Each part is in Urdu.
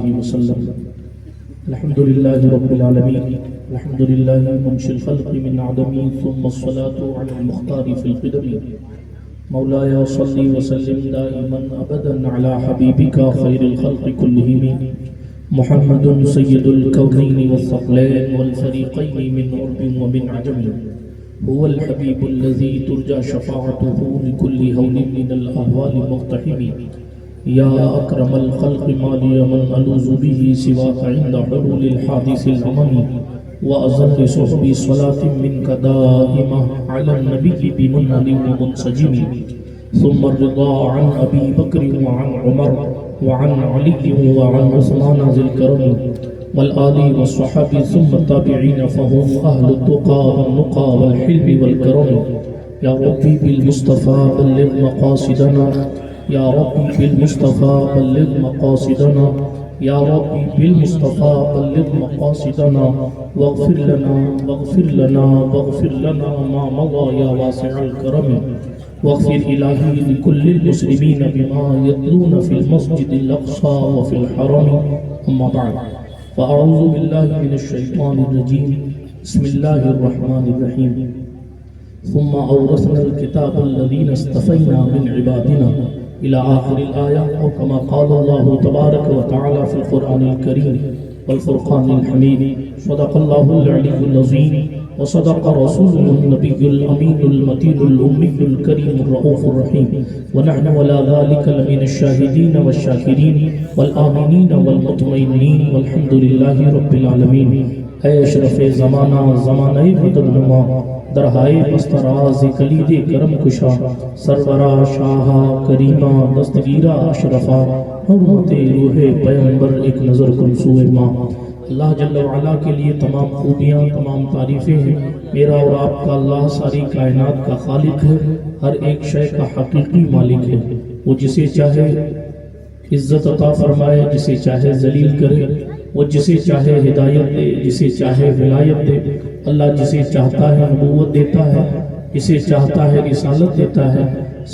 وآله وسلم. الحمد لله رب العالمين، الحمد لله منشئ الخلق من عدم، ثم الصلاة على المختار في القدم. مولاي صل وسلم دائما أبدا على حبيبك خير الخلق كلهم، محمد سيد الكونين والثقلين والفريقين من عرب ومن عجم. هو الحبيب الذي ترجى شفاعته لكل هول من الأهوال مقتحم. يا أكرم الخلق ما لي من ألوذ به سواك عند حلول الحادث العمم. وأظل صحبي صلاة منك دائمة على النبي بمنهل ومنسجم. ثم الرضا عن أبي بكر وعن عمر وعن علي وعن عثمان ذي الكرم والآل والصحابة ثم التابعين فهم أهل التقى والنقى والحلم والكرم. يا ربي بالمصطفى بلغ مقاصدنا، يا ربي بالمصطفى بلغ مقاصدنا، يا ربي بالمصطفى بلغ مقاصدنا. واغفر لنا واغفر لنا واغفر لنا ما مضى يا واسع الكرم. واغفر إلهي لكل المسلمين بما يتلون في المسجد الأقصى وفي الحرم. أما بعد، فأعوذ بالله من الشيطان الرجيم. بسم الله الرحمن الرحيم. ثم أورثنا الكتاب الذين اصطفينا من عبادنا إلى آخر الآية، أو كما قال الله تبارك وتعالى في القرآن الكريم والفرقان الحميد. صدق الله العلي العظيم، وصدق رسوله النبي الأمين المتين الأمي الكريم الرؤوف الرحيم. ونحن ولا ذلك لمن الشاهدين والشاكرين والآمنين والمطمئنين، والحمد لله رب العالمین. اے اشرف زمانہ زمانہ مددنما، درہائے بستراز کلید کرم کشا، سرورہ شاہا کریمہ دستگیرہ اشرفا، حرمت روح پیغمبر ایک نظر کن سوئے ماں. اللہ جل وعلا کے لیے تمام خوبیاں تمام تعریفیں ہیں. میرا اور آپ کا اللہ ساری کائنات کا خالق ہے، ہر ایک شے کا حقیقی مالک ہے. وہ جسے چاہے عزت عطا فرمائے، جسے چاہے ذلیل کرے، وہ جسے چاہے ہدایت دے، جسے چاہے ولایت دے. اللہ جسے چاہتا ہے نبوت دیتا ہے، جسے چاہتا ہے رسالت دیتا ہے.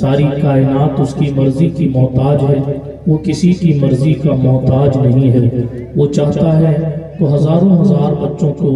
ساری کائنات اس کی مرضی کی محتاج ہے، وہ کسی کی مرضی کا محتاج نہیں ہے. وہ چاہتا ہے تو ہزاروں ہزار بچوں کو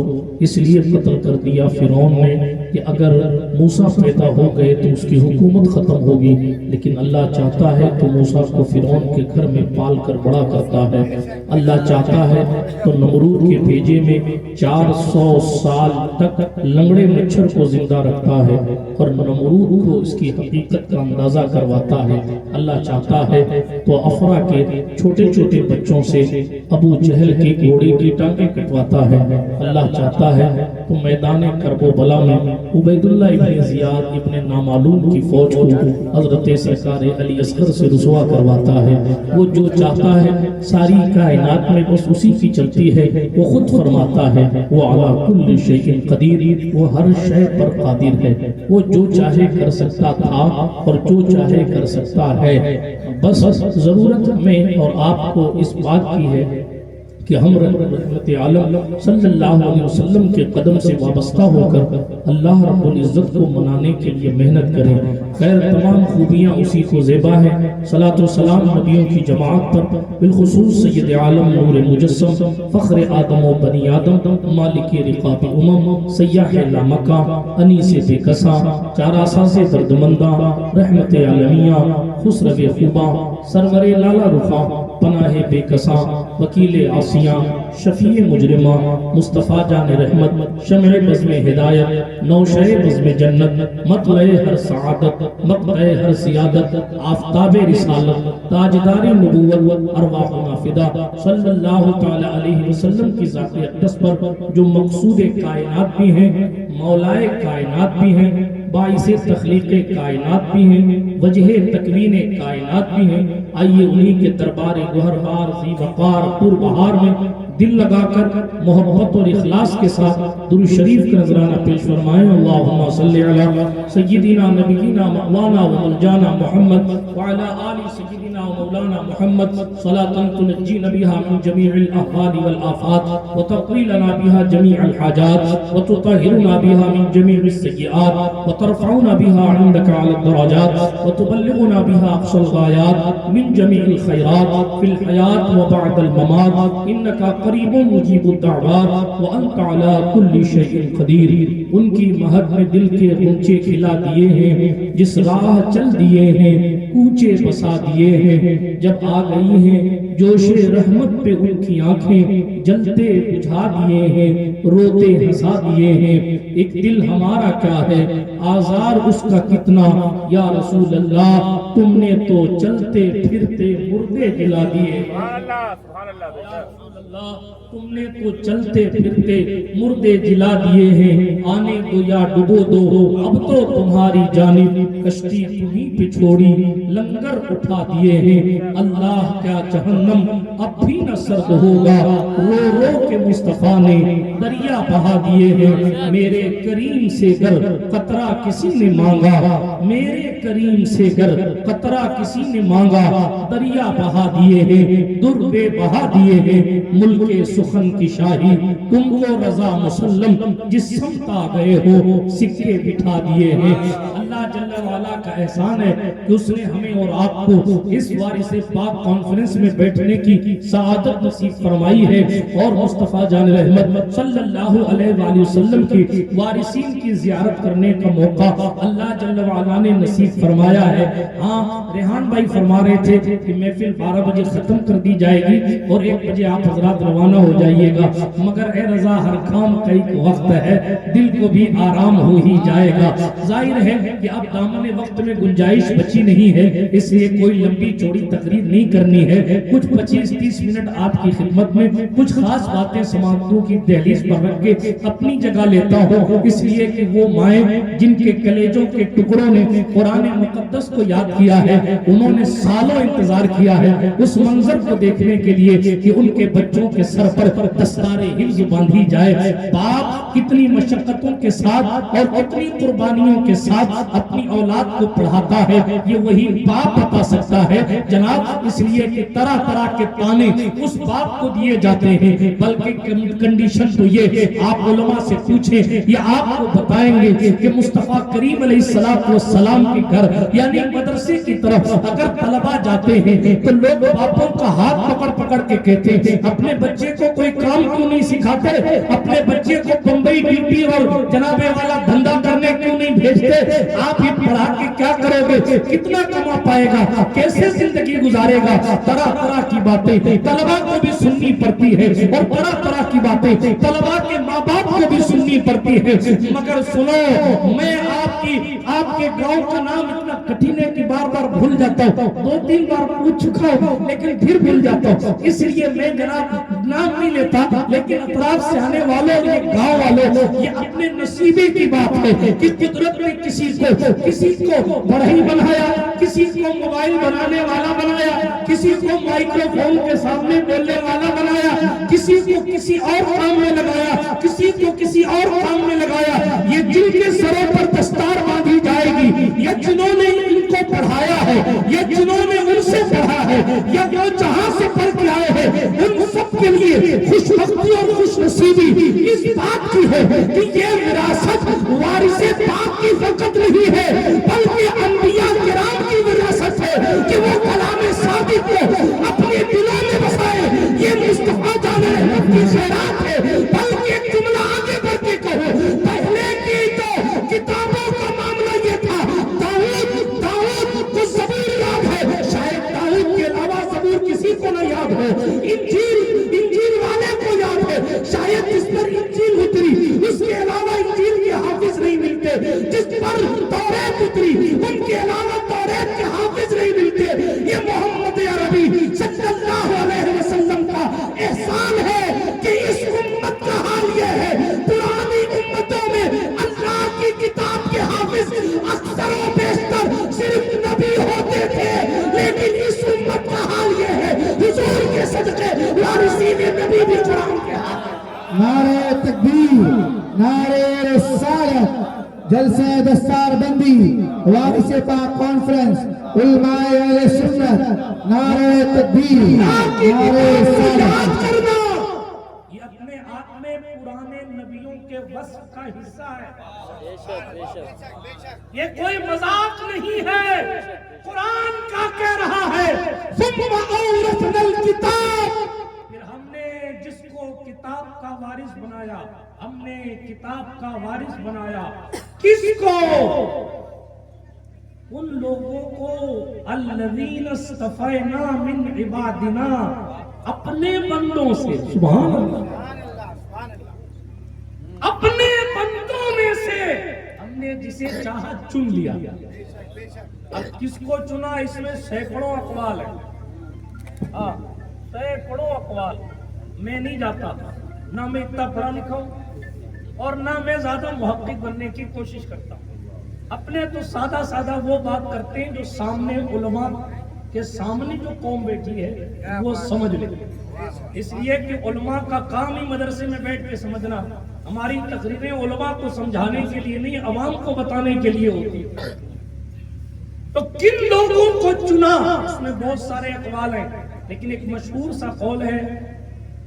اس لیے قتل کر دیا فرعون نے کہ اگر موسیٰ پیدا ہو گئے تو اس کی حکومت ختم ہوگی. لیکن اللہ چاہتا ہے تو موسیٰ کو فرعون کے گھر میں پال کر بڑا کرتا ہے. اللہ چاہتا ہے تو نمرود کے بھیجے میں 400 سال تک لنگڑے مچھر کو زندہ رکھتا ہے اور نمرود کو اس کی حقیقت کا اندازہ کرواتا ہے. اللہ چاہتا ہے تو افرا کے چھوٹے چھوٹے بچوں سے ابو جہل کے گھوڑے کی ٹانگیں کٹواتا ہے. اللہ چاہتا ہے تو میدان کرب و بلا میں عبید اللہ ابن زیاد ابن نامعلوم کی فوج کو حضرت سرکار علی اصغر سے رسوا کرواتا ہے. وہ جو چاہتا ہے ساری کائنات میں بس اسی کی چلتی ہے. وہ خود فرماتا ہے وہ علی کل شیء قدیر، وہ ہر شے پر قادر ہے. وہ جو چاہے کر سکتا تھا اور جو چاہے کر سکتا ہے. بس ضرورت ہمیں اور آپ کو اس بات کی ہے کہ ہم رحمت عالم صلی اللہ علیہ وسلم کے قدم سے وابستہ ہو کر اللہ رب العزت کو منانے کے لیے محنت کریں. خیر تمام خوبیاں اسی کو زیبا ہے. صلاۃ و سلام نبیوں کی جماعت پر، بالخصوص سید عالم نور مجسم فخر آدم و بنی آدم، مالک رقاب امم، سیاح لامکہ، انیس بے کساں، چارہ ساز دردمنداں، رحمت عالمیہ، خسرو خوباں، سرور لالا رخاں، پناہ بے کساں، وکیل عاصیاں، شفیع مجرمہ، مصطفیٰ جان رحمت، شمع بزم ہدایت، نوشہ بزم جنت، مطلع ہر سعادت، مقطع ہر سیادت، آفتاب رسالت، تاجدار نبوت، ارواحنا فدا صلی اللہ تعالی علیہ وسلم کی ذات اقدس پر جو مقصود کائنات بھی ہیں، مولائے کائنات بھی ہیں، باعث تخلیق کائنات بھی ہیں، وجہ تکوین کائنات بھی ہیں. آئیے انہی کے دربار گوہربار ذی وقار پر بہار میں دل لگا کر محبت اور اخلاص کے ساتھ درود شریف کا نذرانہ پیش فرمائیں. اللہم صلی علی سیدنا نبینا مولانا و ملجانا محمد وعلی آل سیدنا و مولانا محمد صلاة تنجینا بها من جمیع الاحوال والآفات وتقضی لنا بها جمیع الحاجات وتطہرنا بها من جمیع السیئات وترفعنا بها عندك على الدرجات وتبلغنا بها أقصى الغايات من جميع الخيرات في الحياة وبعد الممات إنك قریب مجیب الدعوات وأنت على كل شيء قدیر. ان کی مہد میں دل کے غنچے کھلا دیے ہیں، جس راہ چل دیے ہیں کوچے بسا دیے ہیں. جب آ گئی ہیں جوش رحمت پہ ان کی آنکھیں، جلتے بجھا دیے ہیں، روتے ہنسا دیے ہیں. ایک دل ہمارا کیا ہے، آزار اس کا کتنا. یا رسول اللہ تم نے تو چلتے پھرتے مردے جلا دیے. تم نے تو چلتے پھرتے مردے جلا دیے ہیں. آنے دو یا ڈبو دو، اب تو تمہاری جانب کشتی تمہیں پہ چھوڑی، لنگر اٹھا دیے ہیں. اللہ کیا جہنم اب بھی نہ سرد ہوگا، رو رو کے مصطفیٰ نے دریا بہا دیے ہیں. میرے کریم سے گر قطرہ کسی نے مانگا، میرے کریم سے گر قطرہ کسی نے مانگا، دریا بہا دیے ہیں، در بے بہا دیے ہیں. ملک سخن کی شاہی تم کو رضا مسلم، جس سمت آ گئے ہو سکے بٹھا دیے ہیں. اللہ جل وعلا کا احسان ہے کہ اس نے ہمیں اور آپ کو اس وارث پاک کانفرنس میں بیٹھنے کی سعادت نصیب فرمائی ہے، اور مصطفیٰ جان رحمت صلی اللہ علیہ وآلہ وسلم کی وارثین کی زیارت کرنے کا موقع اللہ جل وعلا نے نصیب فرمایا ہے. ہاں ریحان بھائی فرما رہے تھے کہ محفل 12 بجے ختم کر دی جائے گی اور 1 بجے آپ حضرات روانہ ہو جائیے گا، مگر اے رضا ہر کام کا ایک وقت ہے، دل کو بھی آرام ہو ہی جائے گا. ظاہر ہے کہ اب دامن وقت میں گنجائش بچی نہیں ہے، اس لیے کوئی لمبی چوڑی تقریر نہیں کرنی ہے. کچھ 25-30 منٹ آپ کی خدمت میں کچھ خاص باتیں سماعتوں کی دہلیز پر رکھ کے اپنی جگہ لیتا ہوں، اس لیے کہ وہ مائیں جن کے کلیجوں کے ٹکڑوں نے قرآن مقدس کو یاد کیا ہے، انہوں نے سالوں انتظار کیا ہے اس منظر کو دیکھنے کے لیے کہ ان کے بچوں کے سر پر دستار حفظ باندھی جائے. باپ کتنی مشقتوں کے ساتھ اور کتنی قربانیوں کے ساتھ اپنی اولاد کو پڑھاتا ہے، یہ وہی باپ بتا سکتا ہے جناب. اس لیے کہ طرح طرح کے تانے اس باپ کو دیے جاتے ہیں، بلکہ کنڈیشن تو یہ آپ علماء سے پوچھیں، یہ آپ کو بتائیں گے کہ مصطفیٰ کریم علیہ السلام کے گھر یعنی مدرسے کی طرف اگر طلبہ جاتے ہیں تو لوگ باپوں کا ہاتھ پکڑ پکڑ کے کہتے ہیں اپنے بچے کو کوئی کام کیوں نہیں سکھاتے، اپنے بچے کو بمبئی ڈیوٹی اور جنابے والا دھندا کرنے کیوں نہیں بھیجتے. آپ ہی پڑھا کے کیا کرو گے، کتنا کما پائے گا، کیسے زندگی گزارے گا. طرح طرح کی باتیں طلبہ کو بھی سننی پڑتی ہے، اور طرح طرح کی باتیں طلبہ کے ماں باپ کو بھی سننی پڑتی ہے. مگر سنو، میں آپ کے گاؤں کا نام اتنا کٹھن ہے کہ بار بار بھول جاتا ہوں، 2-3 بار پوچھ چکا ہوں لیکن پھر بھول جاتا ہوں. اس لیے میں جناب نام نہیں لیتا، لیکن اطراف سے آنے والوں، یہ گاؤں والوں، یہ اپنے نصیبے کی بات ہے کہ قدرت نے کسی کو بڑھئی بنایا، کسی کو موبائل بنانے والا بنایا، کسی کو مائکرو فون کے سامنے بولنے والا بنایا، کسی کو کسی اور کام میں لگایا، کسی کو کسی اور کام میں لگایا. یہ جن کے سروں پر دستار باندھی جائے گی، یا جنہوں نے ان کو پڑھایا ہے، یا جنہوں نے ان سے پڑھا ہے، یا جو جہاں سے پڑھ کے آئے ہیں، ان سب کے لیے خوش بختی اور خوش نصیبی اس بات کی ہے کہ یہ وراثت وارث پاک کی فقط نہیں ہے، بلکہ انبیاء کرام کی وراثت ہے کہ وہ کلام صادق کو اپنے دلوں میں بسائے. یہ مصطفیٰ جان رحمت کی خیرات ہے. بلکہ جملہ آگے بڑھ کے کہو، پہلے کی تو کتابوں کا معاملہ یہ تھا، داؤد کو زبور یاد ہے، شاید داؤد کے علاوہ زبور کسی کو نہ یاد ہو. انجیل والے کو یاد ہے، شاید جس پر انجیل اتری اس کے علاوہ انجیل کے حافظ نہیں ملتے، جس پر توریت اتری ان کے علاوہ توریت کے حافظ نہیں ملتے. یہ محمد عربی صلی اللہ علیہ وسلم کا احسان ہے کہ اس امت کا حال یہ ہے. پرانی امتوں میں اللہ کی کتاب کے حافظ اکثر و بیشتر صرف نبی ہوتے تھے، لیکن اس امت کا حال یہ ہے حضور کے صدقے وارثین نبی بھی قرآن کے حال. نعرہ تکبیر، نعرہ رسالت، جلسہ دستار بندی، وارث پاک کانفرنس، علماء اہل سنت، نعرہ تکبیر، نعرہ رسالت. یہ اپنے آپ میں پرانے نبیوں کے وصف کا حصہ ہے. یہ کوئی مذاق نہیں ہے، قرآن کا کہہ رہا ہے ثم اورثنا الکتاب. پھر ہم نے جس کو کتاب کا وارث بنایا، ہم نے کتاب کا وارث بنایا کس کو؟ ان لوگوں کو الذین اصطفینا من عبادنا، اپنے بندوں سے. سبحان اللہ. اپنے بندوں میں سے ہم نے جسے چاہا چن لیا. اب کس کو چنا اس میں سینکڑوں اقوال ہیں. سینکڑوں اقوال. میں نہیں جاتا، نہ میں اتنا پڑھا لکھا ہوں اور نہ میں زیادہ محقق بننے کی کوشش کرتا ہوں. اپنے تو سادہ سادہ وہ بات کرتے ہیں جو سامنے علماء کے سامنے جو قوم بیٹھی ہے وہ سمجھ لے. اس لیے کہ علماء کا کام ہی مدرسے میں بیٹھ کے سمجھنا. ہماری تقریریں علماء کو سمجھانے کے لیے نہیں، عوام کو بتانے کے لیے ہوتی. تو کن لوگوں کو چنا؟ اس میں بہت سارے اقوال ہیں، لیکن ایک مشہور سا قول ہے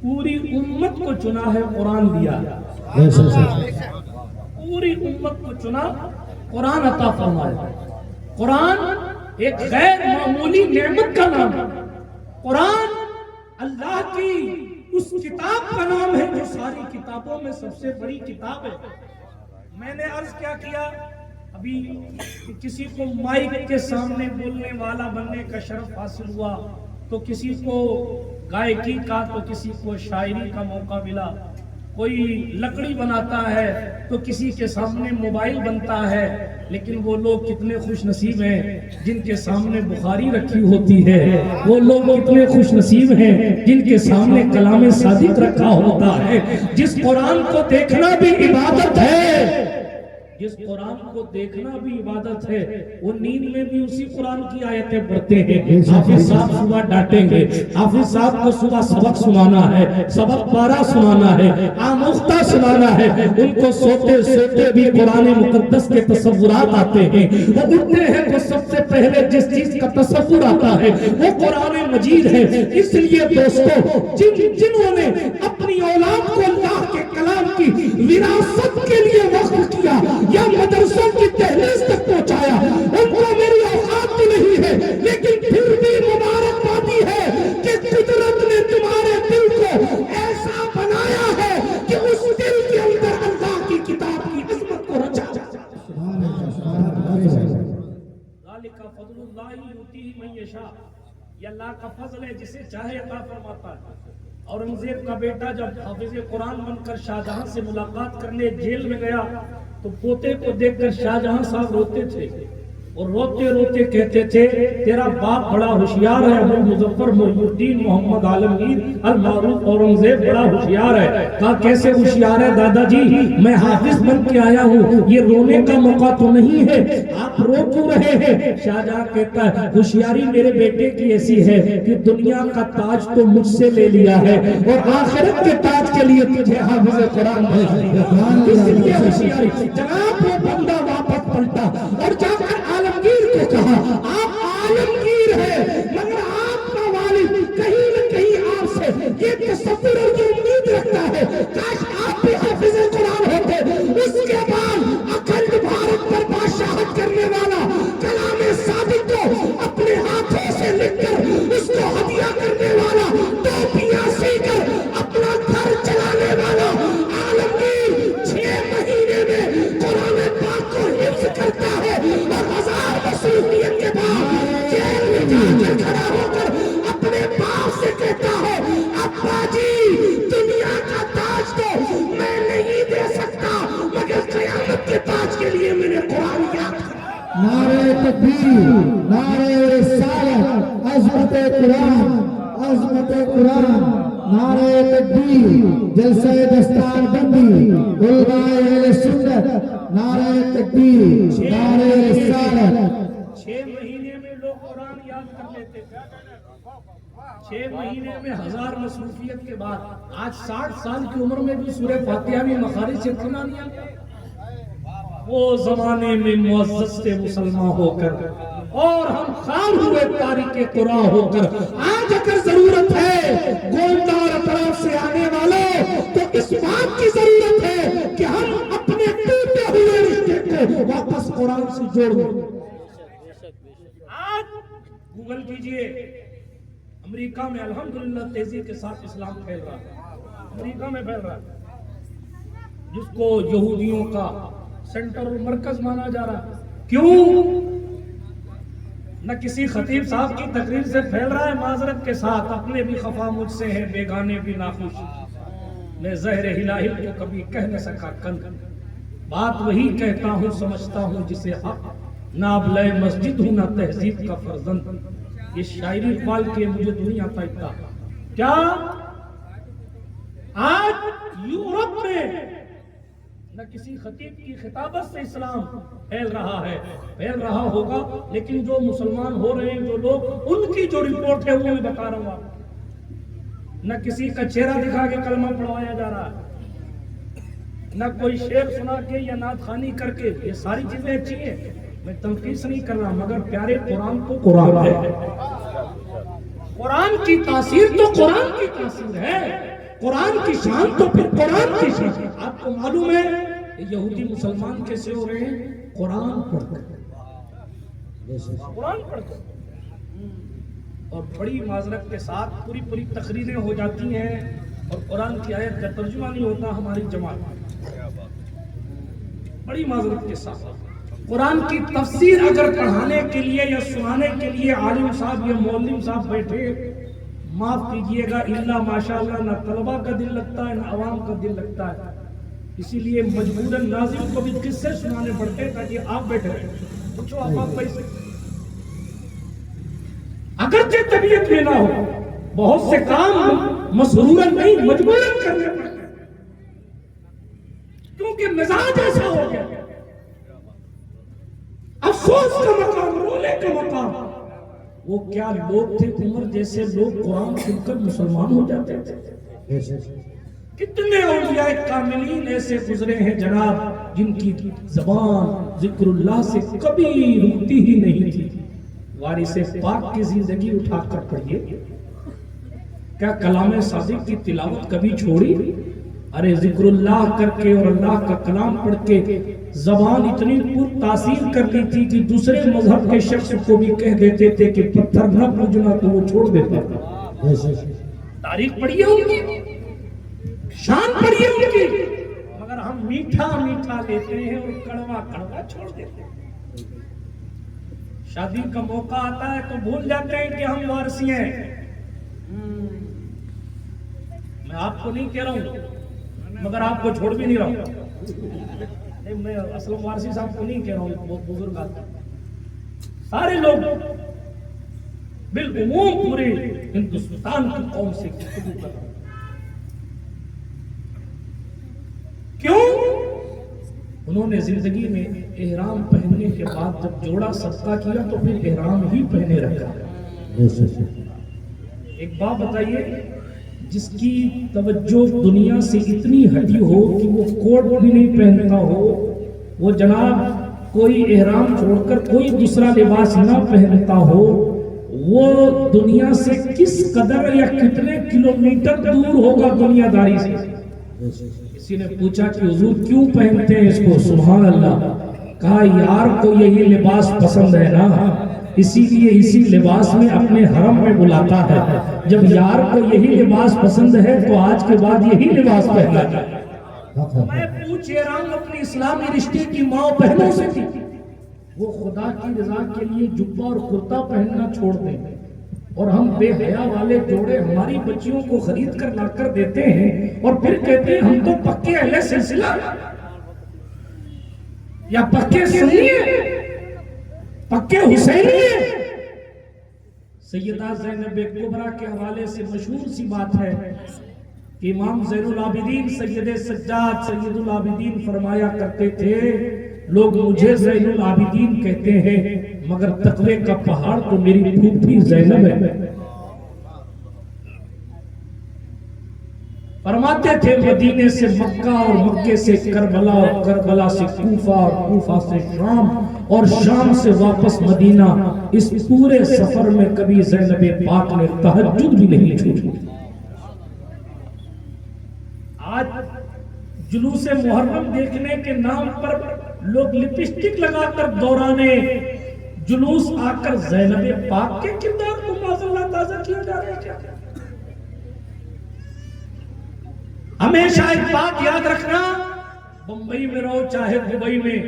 پوری امت کو چنا ہے، قرآن دیا. پوری امت کو چنا، قرآن عطا فرمایا. قرآن ایک غیر معمولی نعمت کا نام ہے. قرآن اللہ کی اس کتاب کا نام ہے جو ساری کتابوں میں سب سے بڑی کتاب ہے. میں نے عرض کیا کیا ابھی، کسی کو مائک کے سامنے بولنے والا بننے کا شرف حاصل ہوا، تو کسی کو گائیکی کا، تو کسی کو شاعری کا موقع ملا. کوئی لکڑی بناتا ہے تو کسی کے سامنے موبائل بنتا ہے. لیکن وہ لوگ کتنے خوش نصیب ہیں جن کے سامنے بخاری رکھی ہوتی ہے. وہ لوگ کتنے خوش نصیب ہیں جن کے سامنے کلام صادق رکھا ہوتا ہے. جس قرآن کو دیکھنا بھی عبادت ہے، جس قرآن کو دیکھنا بھی عبادت ہے، وہ نیند میں بھی اسی قرآن کی آیتیں پڑھتے ہیں. حافظ صاحب صبح ڈانٹیں گے، حافظ صاحب کو صبح سبق سنانا ہے، سبق پارا سنانا ہے، آموختہ سنانا ہے. ان کو سوتے سوتے بھی قرآن مقدس کے تصورات آتے ہیں. وہ اٹھتے ہیں تو سب سے پہلے جس چیز کا تصور آتا ہے وہ قرآن مجید ہے. اس لیے دوستو، جنہوں نے اپنی اولاد کو اللہ کے کلام کی وراثت کے لیے وقف کیا یا مدرسوں کی دہلیز تک پہنچایا، ان کو میری اوقات بھی نہیں ہے، لیکن پھر بھی مبارکبادی ہے کہ قدرت نے تمہارے دل کو ایسا بنایا ہے کہ اس دل کے اندر اللہ کی کتاب کی عظمت کو رچا. ذالک فضل اللہ یؤتیہ من یشاء. یہ اللہ کا فضل ہے، جسے چاہے عطا فرماتا ہے. اورنگزیب کا بیٹا جب حافظ قرآن بن کر شاہجہاں سے ملاقات کرنے جیل میں گیا تو پوتے کو دیکھ کر شاہجہاں صاحب روتے تھے اور روتے روتے کہتے تھے تیرا باپ بڑا ہوشیار ہے، ابو مظفر محی الدین محمد عالمگیر المعروف اورنگزیب بڑا ہوشیار ہے. کہا کیسے ہوشیار ہے دادا جی؟ میں حافظ بن کے آیا ہوں، یہ رونے کا موقع تو نہیں ہے، آپ رو کیوں رہے ہیں؟ شاہجہاں کہتا ہے ہوشیاری میرے بیٹے کی ایسی ہے کہ دنیا کا تاج تو مجھ سے لے لیا ہے اور آخرت کے تاج کے لیے تجھے حافظ قرآن بھیج دیا. اس لیے ہوشیاری. جناب وہ بندہ واپس پلٹا اور جا کر عالمگیر کو کہا آپ عالمگیر ہیں، مگر آپ کا والد کہیں نہ کہیں آپ سے یہ تصور اور یہ امید رکھتا ہے کاش آپ بھی حافظ قرآن ہوتے. اس کے بعد اکھنڈ بھارت پر بادشاہت کرنے والا کلام صادق کو اپنے ہاتھوں سے لکھ کر اس کو ہدیہ کرنے والا، ٹوپیاں سی کر اپنا گھر چلانے والا عالمگیر 6 مہینے میں قرآن پاک کو حفظ کرتا ہے اور 1000 مصروفیت کے بعد جیل میں جا کر کھڑا ہو کر اپنے باپ سے کہتا ہے ابا جی دنیا کا تاج تو میں نہیں دے سکتا مگر قیامت کے تاج کے لیے میں نے قرآن یاد کیا. نعرہ تکبیر، نعرہ رسالت، عظمت قرآن، عظمت قرآن، نعرہ تکبیر، جلسہ دستار بندی، علماء اہل سنت، نعرہ تکبیر، نعرہ رسالت. 6 مہینے میں لوگ قرآن یاد کر لیتے تھے. 6 مہینے میں 1000 مصروفیت کے بعد آج 60 سال کی عمر میں بھی سورہ فاتحہ میں مخارج سے سنا دیا. وہ زمانے میں معزز سے مسلمان ہو کر اور ہم خام ہوئے تاریخ قرآن ہو کر آج اگر ضرورت ہے گونڈا اور اطراف سے آنے والوں تو اس بات قرآن سے جوڑ دو. آج گوگل کیجئے، امریکہ میں الحمدللہ تیزی کے ساتھ اسلام پھیل رہا ہے، امریکہ میں پھیل رہا ہے، جس کو یہودیوں کا سینٹر اور مرکز مانا جا رہا ہے. کیوں؟ نہ کسی خطیب صاحب کی تقریر سے پھیل رہا ہے، معذرت کے ساتھ اپنے بھی خفا مجھ سے ہیں، بیگانے بھی ناخوش. میں زہر ہلاہل کو کبھی کہہ نہ سکا کن، بات وہی کہتا ہوں سمجھتا ہوں جسے حق، نہ ابلے مسجد ہوں نہ تہذیب کا فرزند. یہ شاعری اقبال کی مجھے دنیا تائتا. کیا آج یورپ میں نہ کسی خطیب کی خطابت سے اسلام پھیل رہا ہے، پھیل رہا ہوگا، لیکن جو مسلمان ہو رہے ہیں جو لوگ، ان کی جو رپورٹ ہے وہ میں بتا رہا ہوں. نہ کسی کا چہرہ دکھا کے کلمہ پڑھوایا جا رہا ہے، نہ کوئی شعر سنا کے یا نعت خوانی کر کے. یہ ساری چیزیں اچھی ہیں، میں تنقید نہیں کر رہا، مگر پیارے قرآن تو قرآن ہے. قرآن کی تاثیر تو قرآن کی تاثیر ہے، قرآن کی شان تو پھر قرآن کی شان. آپ کو معلوم ہے یہودی مسلمان کیسے ہو رہے ہیں؟ قرآن پڑھ کر، قرآن پڑھ کر. اور بڑی معذرت کے ساتھ پوری تقریریں ہو جاتی ہیں اور قرآن کی آیت کا ترجمہ نہیں ہوتا ہماری جماعت میں. بڑی معذرت کے ساتھ قرآن کی تفسیر اگر پڑھانے کے لیے یا سنانے کے لیے عالم صاحب یا مولوی صاحب بیٹھے، معاف کیجئے گا، الا ماشاءاللہ نہ طلبہ کا دل لگتا ہے نہ عوام کا دل لگتا ہے. اسی لیے مجبوراً ناظرین کو بھی قصے سنانے پڑتے تاکہ آپ بیٹھے رہیں. پوچھو آپ پیسے اگرچہ طبیعت میں نہ ہو، بہت سے کام مسروراً نہیں مجبوراً کرنے پڑتے ہیں، کیونکہ مزاج ایسا ہو گیا. افسوس کا مقام، رولے کا مقام. وہ کیا لوگ تھے عمر جیسے لوگ قرآن سن کر مسلمان ہو جاتے تھے. کتنے اولیاء کاملین ایسے گزرے ہیں جناب جن کی زبان ذکر اللہ سے کبھی رکتی ہی نہیں تھی. وارث پاک کی زندگی اٹھا کر پڑھیے، کیا کلام صادق کی تلاوت کبھی چھوڑی؟ ارے ذکر اللہ کر کے اور اللہ کا کلام پڑھ کے زبان اتنی پر تاثیر کر لی تھی کہ دوسرے مذہب کے شخص کو بھی کہہ دیتے تھے کہ پتھر نہ پوجنا تو وہ چھوڑ دیتا تھا. تاریخ پڑھیے ان کی، شان پڑھیے ان کی، مگر ہم میٹھا میٹھا لیتے ہیں اور کڑوا کڑوا چھوڑ دیتے ہیں. شادی کا موقع آتا ہے تو بھول جاتے ہیں کہ ہم وارثی ہیں. میں آپ کو نہیں کہہ رہا ہوں مگر آپ کو چھوڑ بھی نہیں رہا ہوں. میں اسلم وارثی صاحب کو نہیں کہہ رہا ہوں، بہت بزرگ آدمی، سارے لوگ بالعموم پورے ہندوستان کی قوم سے گفتگو کر رہا ہوں. کیوں؟ انہوں نے زندگی میں احرام پہننے کے بعد جب جوڑا صدقہ کیا تو پھر احرام ہی پہنے رکھا. ایک بات بتائیے، جس کی توجہ دنیا سے اتنی ہٹی ہو کہ وہ کوٹ بھی نہیں پہنتا ہو، وہ جناب کوئی احرام چھوڑ کر کوئی دوسرا لباس نہ پہنتا ہو، وہ دنیا سے کس قدر یا کتنے کلومیٹر دور ہوگا دنیا داری سے. کسی نے پوچھا کہ حضور کیوں پہنتے ہیں اس کو؟ سبحان اللہ. کہا یار کو یہی لباس پسند ہے نا، اسی لیے اسی لباس میں اپنے حرم میں بلاتا ہے. جب یار کو یہی لباس پسند ہے تو آج کے بعد یہی لباس پہنا ہے. میں پوچھ رہا ہوں اپنی اسلامی رشتے کی ماں بہنوں سے تھی، وہ خدا کی رضا کے لیے جبہ اور کرتا پہننا چھوڑ دیں، اور ہم بے حیا والے جوڑے ہماری بچیوں کو خرید کر لا کر دیتے ہیں اور پھر کہتے ہیں ہم تو پکے اہل سلسلہ یا پکے سنی ہیں، پکے حسینی ہیں. سیدہ زینب کبریٰ کے حوالے سے مشہور سی بات ہے کہ امام زین العابدین سید سجاد سید العابدین فرمایا کرتے تھے، لوگ مجھے زین العابدین کہتے ہیں مگر تقوی کا پہاڑ تو میری پھوپھی زینب ہے. فرماتے تھے مدینے سے مکہ اور مکے سے کربلا اور کربلا سے کوفہ اور کوفہ سے شام اور شام سے واپس مدینہ، اس پورے سفر میں کبھی زینب پاک نے تہجد بھی نہیں چھوڑی. آج جلوس محرم دیکھنے کے نام پر لوگ لپسٹک لگا کر دورانے جلوس آ کر زینب پاک کے کردار کو معاذاللہ تازہ کیا جا رہا ہے کیا؟ ہمیشہ ایک بات یاد رکھنا، بمبئی میں رہو چاہے دبئی میں،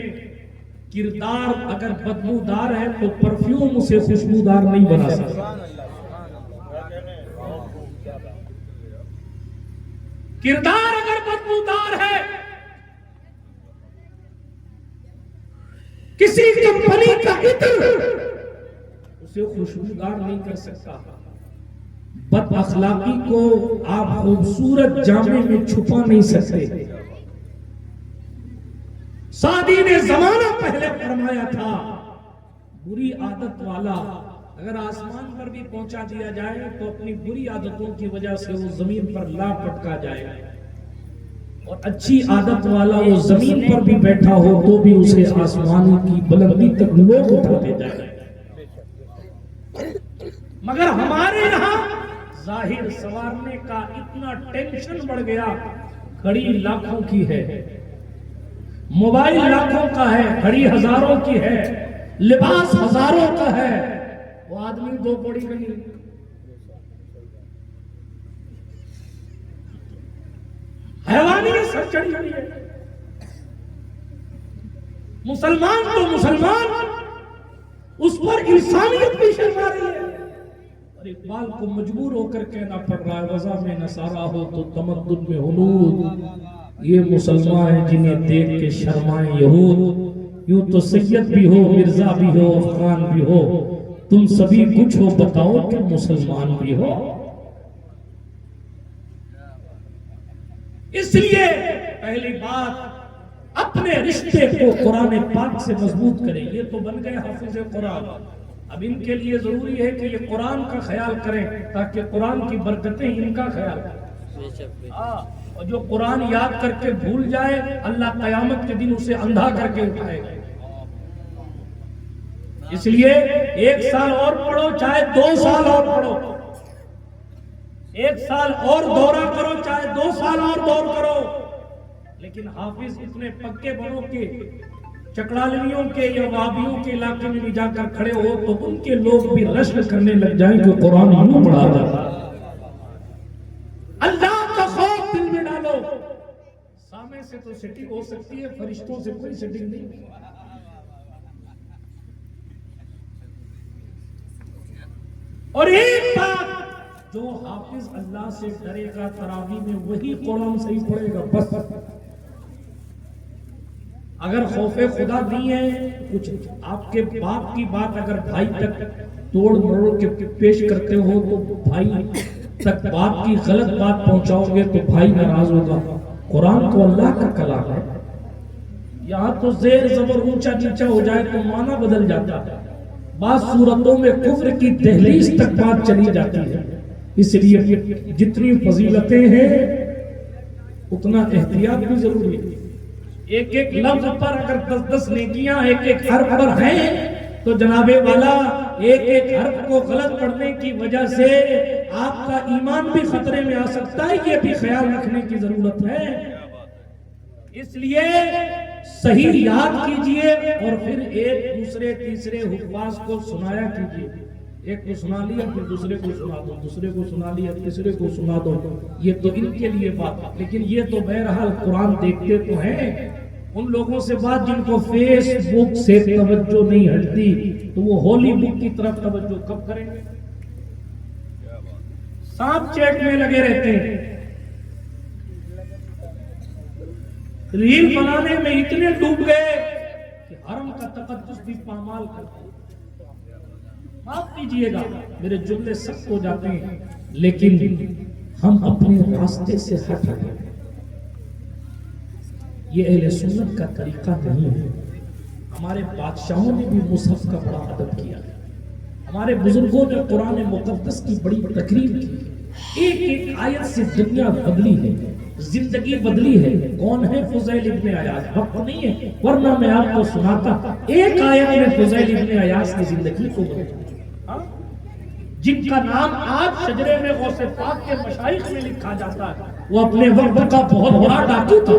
کردار اگر بدبودار ہے تو پرفیوم اسے خوشبودار نہیں بنا سکتا۔ کردار اگر بدبودار ہے، کسی کمپنی کا عطر اسے خوشبودار نہیں کر سکتا۔ بد اخلاقی کو آپ خوبصورت جامے میں چھپا نہیں سکتے۔ سعدی نے زمانہ پہلے فرمایا تھا، بری عادت والا اگر آسمان پر بھی پہنچا دیا جائے تو اپنی بری عادتوں کی وجہ سے وہ زمین پر لا پٹکا جائے، اور اچھی عادت والا وہ زمین پر بھی بیٹھا ہو تو بھی اسے آسمان کی بلندی تک لوگ اٹھاتے جائے۔ مگر ہمارے یہاں ظاہر سنوارنے کا اتنا ٹینشن بڑھ گیا، گھڑی لاکھوں کی ہے، موبائل لاکھوں کا ہے، گھڑی ہزاروں کی ہے، لباس ہزاروں کا ہے، وہ آدمی دو پوڑی کا نہیں۔ حیوانیت سر چڑھی ہوئی ہے۔ مسلمان تو مسلمان، اس پر انسانیت بھی شرما رہی ہے۔ اور اقبال کو مجبور ہو کر کہنا پڑ رہا ہے، وضع میں نصارہ ہو تو تمدن میں ہنود، یہ مسلمان ہیں جنہیں دیکھ کے شرمائیں یہود۔ یوں تو سید بھی ہو، مرزا بھی ہو، افغان بھی ہو، تم سبھی کچھ ہو، بتاؤ کہ مسلمان بھی ہو۔ اس لیے پہلی بات، اپنے رشتے کو قرآن پاک سے مضبوط کریں۔ یہ تو بن گئے حافظ قرآن، اب ان کے لیے ضروری ہے کہ یہ قرآن کا خیال کریں تاکہ قرآن کی برکتیں ان کا خیال کریں۔ اور جو قرآن یاد کر کے بھول جائے، اللہ قیامت کے دن اسے اندھا کر کے اٹھائے گا۔ اس لیے 1 سال اور پڑھو، چاہے 2 سال اور پڑھو، 1 سال اور دورہ کرو، چاہے 2 سال اور دور کرو، لیکن حافظ اتنے پکے بنو کہ چکڑالویوں کے یا وابیوں کے علاقے میں بھی جا کر کھڑے ہو تو ان کے لوگ بھی رشک کرنے لگ جائیں کہ قرآن یوں پڑھا جاتا ہے۔ اللہ کا خوف دل میں ڈالو۔ سامنے سے تو سیٹنگ ہو سکتی ہے، فرشتوں سے کوئی سیٹنگ نہیں۔ اور ایک بات، جو حافظ اللہ سے ڈرے گا تراویح میں وہی قرآن صحیح پڑھے گا، بس۔ اگر خوف خدا نہیں ہے، کچھ آپ کے باپ کی بات اگر بھائی تک توڑ مروڑ کے پیش کرتے ہو تو بھائی تک باپ کی غلط بات پہنچاؤ گے تو بھائی ناراض ہوگا۔ قرآن تو اللہ کا کلام ہے، یہاں تو زیر زبر اونچا نیچا ہو جائے تو معنی بدل جاتا ہے۔ بعض صورتوں میں کفر کی دہلیز تک بات چلی جاتی ہے۔ اس لیے جتنی فضیلتیں ہیں اتنا احتیاط بھی ضروری ہے۔ ایک ایک لفظ پر اگر 10 نیکیاں ایک ایک حرف پر ہیں تو جناب والا ایک ایک حرف کو غلط پڑھنے کی وجہ سے آپ کا ایمان بھی خطرے میں آ سکتا ہے، یہ بھی خیال رکھنے کی ضرورت ہے۔ اس لیے صحیح یاد کیجئے اور پھر ایک دوسرے تیسرے حفاظ کو سنایا کیجئے۔ ایک کو سنا لیا پھر دوسرے کو سنا دو، دوسرے کو سنا لیا تیسرے کو سنا دو، یہ تو ان کے لیے بات۔ لیکن یہ تو بہرحال قرآن دیکھتے تو ہیں، ان لوگوں سے بات جن کو فیس بک سے توجہ نہیں ہٹتی تو وہ ہولی بک کی طرف توجہ کب کریں گے؟ سانپ چیٹ میں لگے رہتے ہیں، ریل بنانے میں اتنے ڈوب گئے کہ حرم کا تقدس بھی پامال کرتے ہیں۔ معاف کیجئے گا میرے جملے سخت ہو جاتے ہیں، لیکن ہم اپنے راستے سے ہٹ رہے ہیں۔ یہ اہل سنت کا طریقہ نہیں ہے۔ ہمارے بادشاہوں نے بھی مصحف کا بڑا ادب کیا ہے، ہمارے بزرگوں نے قرآن مقدس کی بڑی تقریر کی، ایک ایک آیت سے دنیا بدلی ہے، زندگی بدلی ہے۔ کون ہے فضیل ابن عیاض؟ وقت نہیں ہے ورنہ میں آپ کو سناتا، ایک آیت میں فضیل ابن عیاض کی زندگی کو بدلا، جن کا نام آج شجرے میں غوث پاک کے مشائخ میں لکھا جاتا ہے۔ وہ اپنے وقت کا بہت بڑا ڈاکو تھا،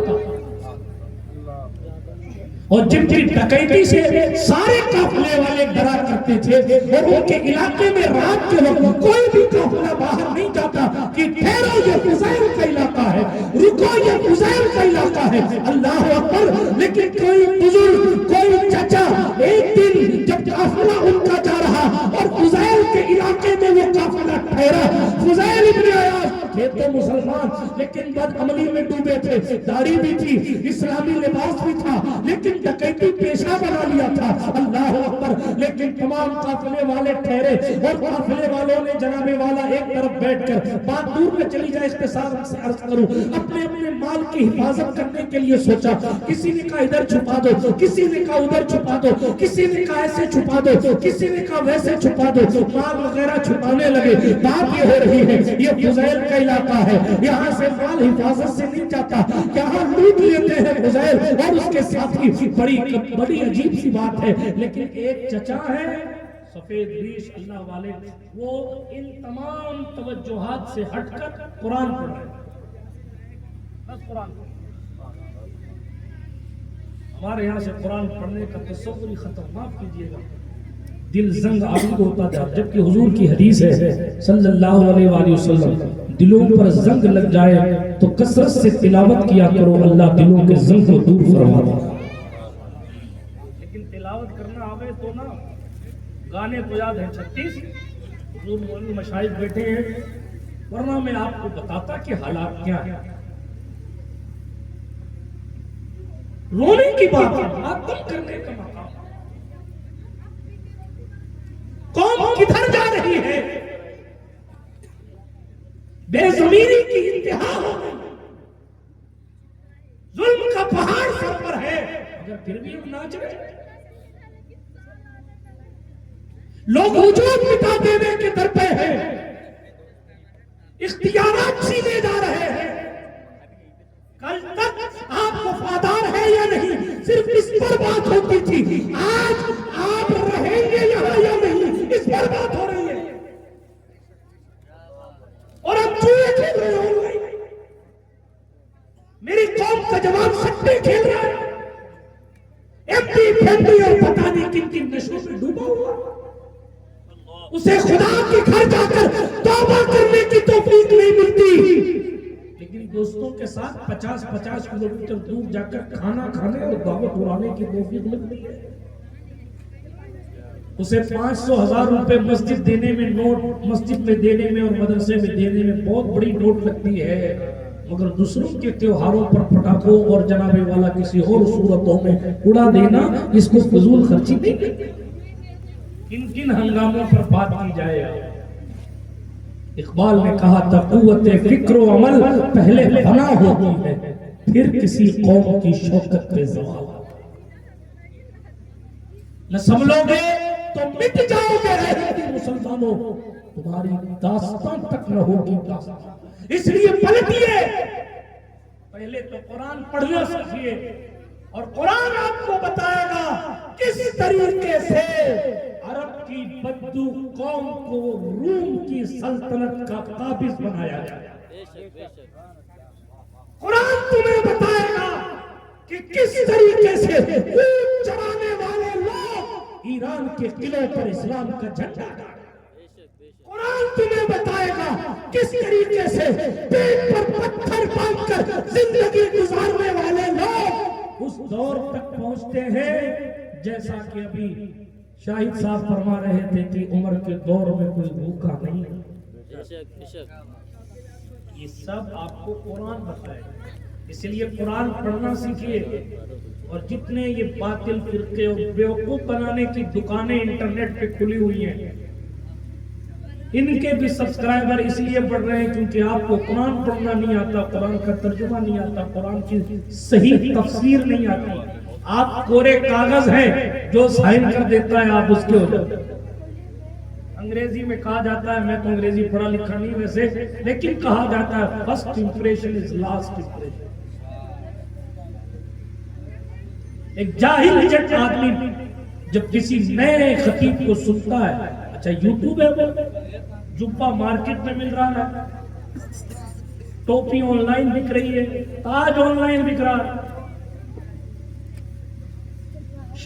اور جن کی ڈکیتی سے سارے قافلے والے ڈرا کرتے تھے اور ان کے علاقے میں رات کے وقت کوئی بھی قافلہ باہر نہیں جاتا کہ ٹھہرو یہ فضائل کا علاقہ ہے، رکو یہ فضائل کا علاقہ ہے، اللہ اکبر۔ لیکن کوئی بزرگ، کوئی چچا ایک دن جب قافلہ ان کا جا رہا اور فضائل کے علاقے میں وہ قافلہ ٹھہرا، فضائل ابن عیاض تھے تو مسلمان لیکن بد عملی میں ڈوبے تھے، داڑھی بھی تھی، اسلامی لباس بھی تھا، لیکن ڈکیتی پیشہ بنا لیا تھا، اللہ اکبر۔ لیکن تمام قافلے والے ٹھہرے اور قافلے والوں نے جناب والا ایک طرف بیٹھ کر، بات دور میں چلی جائے اختصار سے عرض کروں، اپنے اپنے مال کی حفاظت کرنے کے لیے سوچا، کسی نے کہا ادھر چھپا دو، کسی نے کہا ادھر چھپا دو، کسی نے کہا ایسے چھپا دو، کسی نے کہا ویسے چھپا دو، مال وغیرہ چھپانے لگے۔ بات یہ ہو رہی ہے یہ فضائل کا علاقہ ہے، یہاں سے مال حفاظت سے نہیں جاتا، یہاں لوٹ لیتے ہیں فضائل اور اس کے ساتھی۔ بڑی عجیب سی بات ہے، لیکن ایک چچا ہے سفید ریش اللہ والے، وہ ان تمام توجہات سے ہٹ کر قرآن پڑھ رہے ہیں، بس قرآن۔ ہمارے یہاں سے قرآن پڑھنے کا تصور ہی ختم، معاف کیجیے گا، دل زنگ آلود ہوتا تھا، جبکہ حضور کی حدیث ہے صلی اللہ علیہ وآلہ وسلم، دلوں پر زنگ لگ جائے تو کثرت سے تلاوت کیا کرو، اللہ دلوں کے زنگ کو دور فرماتا۔ لیکن تلاوت کرنا آوے تو نا، گانے تو یاد ہیں 36 حضور مولوی مشاہد بیٹھے ہیں، ورنہ میں آپ کو بتاتا کہ حالات کیا ہے۔ رونے کی بات ہے، ماتم کرنے کا مقام، قوم کدھر جا رہی ہے، بے ضمیری کی انتہا ہو گئی، ظلم کا پہاڑ سر پر ہے، مگر پھر بھی ہم ناچ رہے ہیں۔ لوگ وجود مٹا دینے کے در پہ ہیں، اختیارات چھینے جا رہے ہیں۔ کل تک آپ وفادار ہیں یا نہیں صرف اس پر بات ہوتی تھی، آج آپ رہیں گے یہاں یا نہیں اس پر بات ہو رہی ہے۔ اور اب جوئے کھیل رہے ہو گئے، میری قوم کا جواب سٹے کھیل رہا ہے، ایم پی فیملی اور پتہ نہیں کن کن نشوں میں ڈوبا ہوا، اسے خدا کے گھر جا کر توبہ کرنے کی توفیق نہیں ملتی، لیکن دوستوں کے ساتھ 50-50 کلومیٹر دور جا کر کھانا کھانے اور دعوت اڑانے کی توفیق ملتی ہے۔ اسے 500,000 روپے مسجد دینے میں، نوٹ مسجد میں دینے میں اور مدرسے میں دینے میں بہت بڑی نوٹ لگتی ہے، مگر دوسروں کے تیوہاروں پر پٹاخوں اور جناب والا کسی اور صورتوں میں اڑا دینا، اس کو فضول خرچی نہیں کرتے۔ کن کن ہنگاموں پر بات کی جائے، اقبال نے کہا تھا قوت فکر و عمل پہلے فنا ہوتی ہے، پھر کسی قوم کی شوکت پہ زوال۔ نہ سنبھلو گے تو مٹ جاؤ گے رہتی مسلمانوں، تمہاری داستان تک نہ ہوگی داستان۔ اس لیے پلٹیے، پہلے تو قرآن پڑھنا سیکھیے، اور قرآن آپ کو بتائے گا کس طریقے سے عرب کی بدو قوم کو روم کی سلطنت کا قابض بنایا جائے۔ قرآن تمہیں بتائے گا کہ کس طریقے سے اونٹ چرانے والے لوگ ایران کے قلعوں پر اسلام کا جھنڈا گاڑے۔ قرآن تمہیں بتائے گا کس طریقے سے پیٹ پر پتھر باندھ کر زندگی گزارنے والے لوگ اس دور تک پہنچتے ہیں جیسا کہ ابھی شاہد صاحب فرما رہے تھے کہ عمر کے دور میں کوئی بھوکا نہیں ہے۔ یہ سب آپ کو قرآن بتائے، اس لیے قرآن پڑھنا سیکھیے، اور جتنے یہ باطل فرقے اور بیوقوف بنانے کی دکانیں انٹرنیٹ پہ کھلی ہوئی ہیں، ان کے بھی سبسکرائبر اس لیے بڑھ رہے ہیں کیونکہ آپ کو قرآن پڑھنا نہیں آتا، قرآن کا ترجمہ نہیں آتا، قرآن کی صحیح تفسیر نہیں آتی۔ آپ کورے کاغذ ہیں، جو سائن کر دیتا ہے آپ اس کے ہو جاتے ہیں۔ انگریزی میں کہا جاتا ہے، میں تو انگریزی پڑھا لکھا نہیں ویسے، لیکن کہا جاتا ہے first impression is last impression. ایک جاہل جٹ آدمی جب کسی نئے خطیب کو سنتا ہے، اچھا یوٹیوب ہے، جبہ مارکیٹ میں مل رہا ہے، ٹوپی آن لائن بک رہی ہے، تاج آن لائن بک رہا ہے،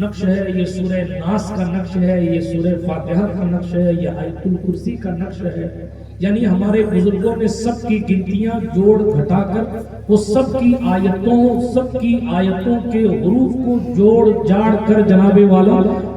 نقش ہے، یہ سورہ ناس کا نقش ہے، یہ سورہ فاتحہ کا نقش ہے، یہ آیت الکرسی کا نقش ہے. یعنی ہمارے بزرگوں نے سب کی گنتیاں جوڑ گھٹا کر وہ سب کی آیتوں کے حروف کو جوڑ جاڑ کر جناب والا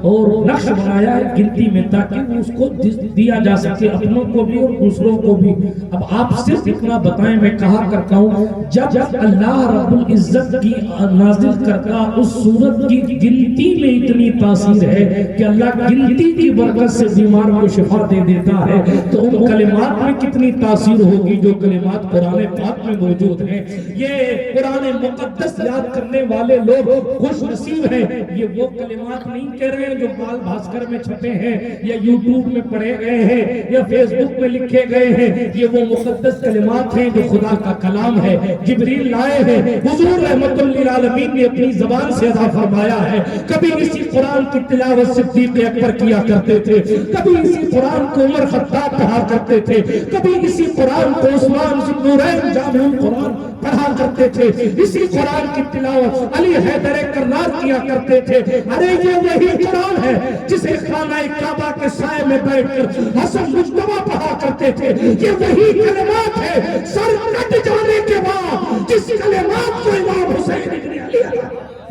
اور نقش بنایا ہے گنتی میں، تاکہ اس کو دیا جا سکے اپنوں کو بھی اور دوسروں کو بھی. اب آپ صرف اتنا بتائیں، میں کہا کرتا ہوں جب اللہ رب العزت کی نازل کرتا اس سورت کی گنتی میں اتنی تاثیر ہے کہ اللہ گنتی کی برکت سے بیمار کو شفا دے دیتا ہے، تو ان کلمات میں کتنی تاثیر ہوگی جو کلمات قرآن پاک میں موجود ہیں. یہ قرآن مقدس یاد کرنے والے لوگ خوش نصیب ہیں. یہ وہ کلمات نہیں کہہ رہے ہیں جو بال بھاسکر میں چھپے ہیں یا یوٹیوب میں پڑھے گئے ہیں یا فیس بک میں لکھے گئے ہیں. یہ وہ مقدس کلمات ہیں جو خدا کا کلام ہے، جبریل لائے ہیں، حضور رحمت للعالمین نے اپنی زبان سے ادا فرمایا ہے. کبھی اسی قرآن کی تلاوت صدیق اکبر کیا کرتے تھے، کبھی اسی قرآن کو عمر خطاب پڑھا کرتے تھے، کبھی اسی قرآن کو عثمان ذو النورین جامع القرآن پڑھا کرتے تھے، اسی قرآن کی تلاوت علی حیدر کرار کیا کرتے تھے. ارے یہ وہی قرآن ہے جسے خانہ کعبہ کے سائے میں بیٹھ کر حسن مجتبیٰ پڑھا کرتے تھے. یہ وہی کلمات ہے سر کٹ جانے کے بعد جس کلمات کو امام حسین ابن علی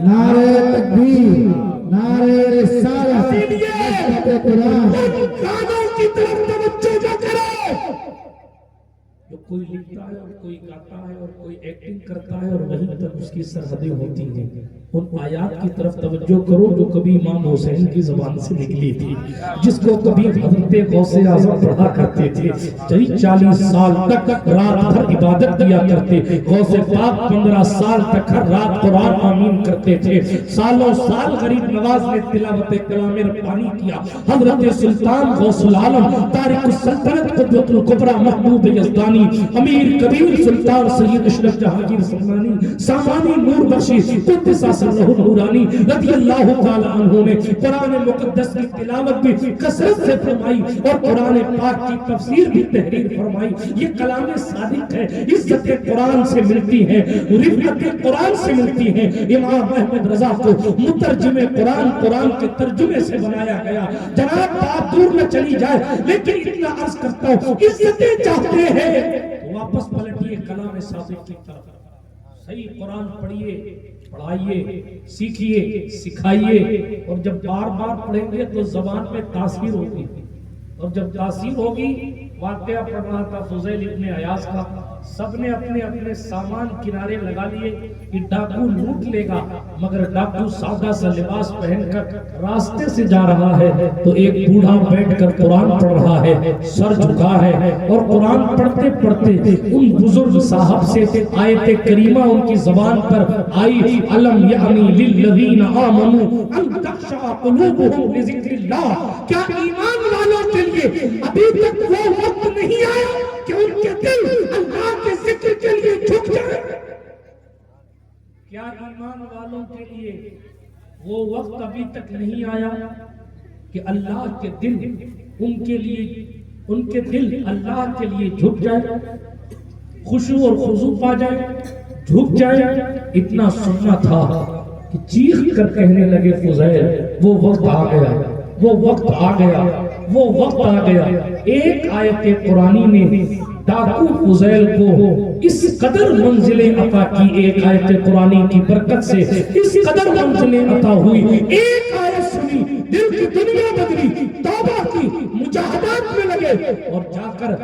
نعرہ تکبیر، نعرہ رسالت، عظمت قرآن. ان گانوں کی طرف توجہ جو کرو جو کوئی لکھتا ہے اور کوئی گاتا ہے اور کوئی ایکٹنگ کرتا ہے اور وہیں تک اس کی سرحدیں ہوتی ہیں. ان آیات کی طرف توجہ کرو جو کبھی امام حسین کی زبان سے نکلی تھی، جس کو کبھی حضرت غوث اعظم پڑھا کرتے تھے. 40 سال تک رات بھر عبادت کیا کرتے. غوث پاک 15 سال تک ہر رات قرآن آمین کرتے تھے. سالوں سال غریب نواز نے تلاوت کلام ربانی کیا. حضرت سلطان غوث العالم تارک السلطنت قدوۃ الکبریٰ محبوب یزدانی امیر کبیر سلطان سید اشرف جہانگیر سامانی نور بخشی قدس سرہ نورانی رضی اللہ تعالی عنہ نے قرآن مقدس کی تلاوت بھی کثرت سے فرمائی اور قرآن پاک کی تفسیر بھی تحریر فرمائی. یہ کلام صادق ہے، عزت قرآن سے ملتی ہے، رفعت قرآن سے ملتی ہے. امام احمد رضا کو مترجم قرآن کے ترجمے سے بنایا گیا. جناب بات دور نہ چلی جائے لیکن اتنا عرض کرتا ہوں، عزتیں چاہتے ہیں واپس پلٹیے کلام صادق کی طرف. صحیح قرآن پڑھیے، پڑھائیے، سیکھیے، سکھائیے. اور جب بار بار پڑھیں گے تو زبان میں تاثیر ہوگی، اور جب تاثیر ہوگی. واقعہ پڑھ رہا تھا فضیل ابن عیاض کا. سب نے اپنے اپنے سامان کنارے لگا لیے کہ ڈاکو لوٹ لے گا، مگر ڈاکو سادہ سا لباس پہن کر راستے سے جا رہا ہے تو ایک بوڑھا بیٹھ کر قرآن پڑھ رہا ہے، سر جھکا ہے، اور قرآن پڑھتے پڑھتے ان بزرگ صاحب سے آیت کریمہ ان کی زبان پر آئی، الم یعنی للذین آمنوا ان تخشع قلوبہم لذکر اللہ. کیا ایمان والوں کے لیے ابھی تک وہ وقت نہیں آیا کہ ان کے دل اللہ کے ذکر کے لیے جھک جائے؟ کیا ایمان والوں کے لیے وہ وقت ابھی تک نہیں آیا کہ اللہ کے دل ان کے دل اللہ کے لیے جھک جائے، خشوع اور خضوع پا جائے، جھک جائے؟ اتنا سننا تھا کہ چیخ کر کہنے لگے فضیل وہ وقت آ گیا، وہ وقت آ گیا، وہ وقت آ گیا. ایک آیت قرآنی نے ڈاکو فضیل کو اس قدر منزلیں عطا کی، ایک آیت قرآنی کی برکت سے اس قدر منزلیں عطا ہوئی. ایک آیت سنی، دل کی دنیا بدلی، توبہ کی، مجاہدات میں لگے اور جا کر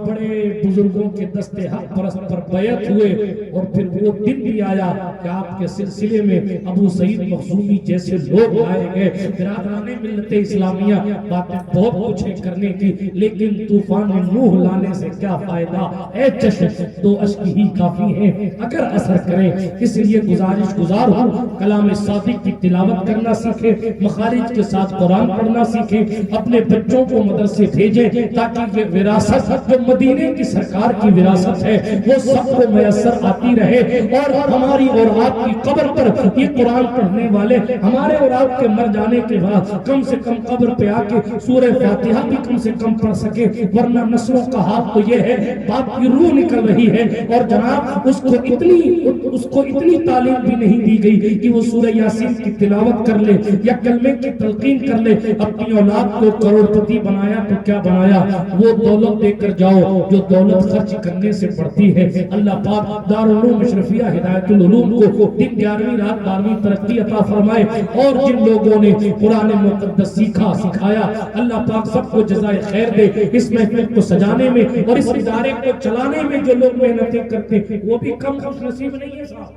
بڑے بزرگوں کے دست حق پرست پر بیعت ہوئے. اور پھر وہ دن بھی آیا کہ آپ کے سلسلے میں ابو سعید مخزومی جیسے لوگ لائے گئے. برادران ملت اسلامیہ باتیں بہت کچھ ہے کرنے کی، لیکن طوفان نوح لانے سے کیا فائدہ؟ اے چشم دو اشک ہی کافی ہیں اگر اثر کریں. اس لیے گزارش گزار ہوں کلام صادق کی تلاوت کرنا سیکھیں، مخارج کے ساتھ قرآن پڑھنا سیکھیں، اپنے بچوں بچوں کو مدرسے بھیجیں تاکہ یہ وراثت جو مدینے کی سرکار کی وراثت ہے وہ سب کو میسر آتی رہے، اور ہماری اور آپ کی قبر پر یہ قرآن پڑھنے والے ہمارے اور آپ کے مر جانے کے بعد کم سے کم قبر پہ آ کے سورہ فاتحہ بھی کم سے کم پڑھ سکے، ورنہ نسلوں کا حال تو یہ ہے باپ کی روح نکل رہی ہے اور جناب اس کو اتنی تعلیم بھی نہیں دی گئی کہ وہ سورہ یاسین کی تلاوت کر لے یا کلمے کی تلقین کر لے۔ اپنی اولاد کو کروڑ پتی بنایا تو کیا بنایا؟ وہ دولت دے کر جاؤ جو دولت خرچ کرنے سے بڑھتی ہے۔ اللہ پاک دارالعلوم اشرفیہ ہدایت العلوم کو دن 11ویں رات 12ویں ترقی عطا فرمائے، اور جن لوگوں نے قرآن مقدس سیکھا سکھایا اللہ پاک سب کو جزائے خیر دے۔ اس محفل کو سجانے میں اور اس ادارے کو چلانے میں جو لوگ محنتیں کرتے ہیں وہ بھی کم خوش نصیب نہیں ہے صاحب۔